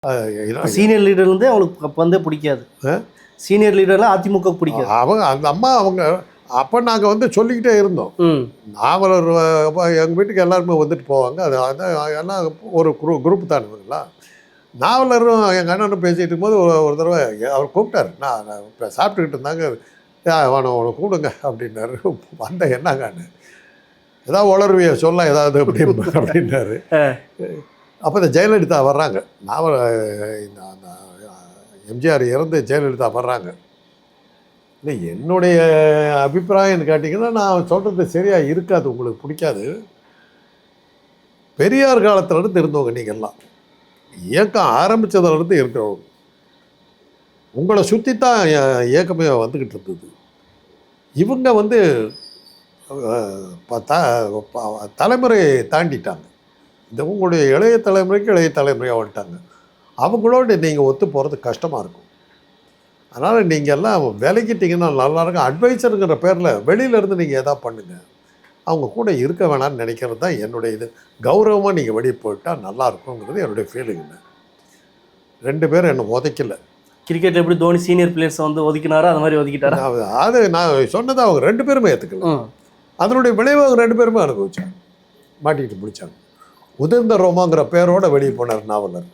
Senior leader வந்து அவங்களுக்கு அப்போ வந்து பிடிக்காது. சீனியர் லீடர்லாம் அதிமுக பிடிக்காது. அவங்க அந்த அம்மா அவங்க அப்போ நாங்கள் வந்து சொல்லிக்கிட்டே இருந்தோம். நாவலர் எங்கள் வீட்டுக்கு எல்லாருமே வந்துட்டு போவாங்க. அது எல்லாம் ஒரு குரூப் தான் இவங்களா. நாவலரும் எங்கள் அண்ணனும் பேசிகிட்டு இருக்கும்போது ஒரு தடவை அவர் கூப்பிட்டாரு. நான் இப்போ சாப்பிட்டுக்கிட்டு இருந்தாங்க. அவனை கூப்பிடுங்க அப்படின்னாரு. வந்த என்னங்கன்னு ஏதாவது உளர்விய சொல்ல ஏதாவது அப்படின்னாரு. அப்போ இந்த ஜெயலலிதா வர்றாங்க. எம்ஜிஆர் இறந்து ஜெயலலிதா வர்றாங்க. இல்லை என்னுடைய அபிப்பிராயம்னு கேட்டிங்கன்னா, நான் சொல்கிறது சரியாக இருக்காது, உங்களுக்கு பிடிக்காது. பெரியார் காலத்திலேருந்து இருந்தவங்க நீங்கள்லாம், இயக்கம் ஆரம்பித்ததுலேருந்து இருக்கிறவங்க. உங்களை சுற்றி தான் இயக்கமே வந்துக்கிட்டு இருந்தது. இவங்க வந்து தலைமுறையை தாண்டிட்டாங்க. இந்த உங்களுடைய இளைய தலைமுறைக்கு இளைய தலைமுறையாக வந்துட்டாங்க. அவங்களோட நீங்கள் ஒத்து போகிறது கஷ்டமாக இருக்கும். அதனால் நீங்கள் எல்லாம் விலகிட்டிங்கன்னா நல்லாயிருக்கும். அட்வைசருங்கிற பேரில் வெளியிலேருந்து நீங்கள் எதாவது பண்ணுங்கள். அவங்க கூட இருக்க வேணான்னு நினைக்கிறது தான் என்னுடைய இது. கௌரவமாக நீங்கள் வெளியே போயிட்டால் நல்லாயிருக்குங்கிறது என்னுடைய ஃபீலிங்குங்க. 2 பேரும் என்னை உதைக்கல. கிரிக்கெட்டில் எப்படி தோனி சீனியர் பிளேயர்ஸை வந்து ஒதுக்கினாரோ அது மாதிரி ஒதுக்கிட்டாரா? அது நான் சொன்னதை அவங்க 2 பேருமே ஏற்றுக்கல. அதனுடைய விளைவு அவங்க 2 பேருமே அனுபவிச்சாங்க, மாட்டிக்கிட்டு பிடிச்சாங்க. உதிர்ந்த ரோமாங்கிற பேரோடு வெளியே போனார் நாவலர்.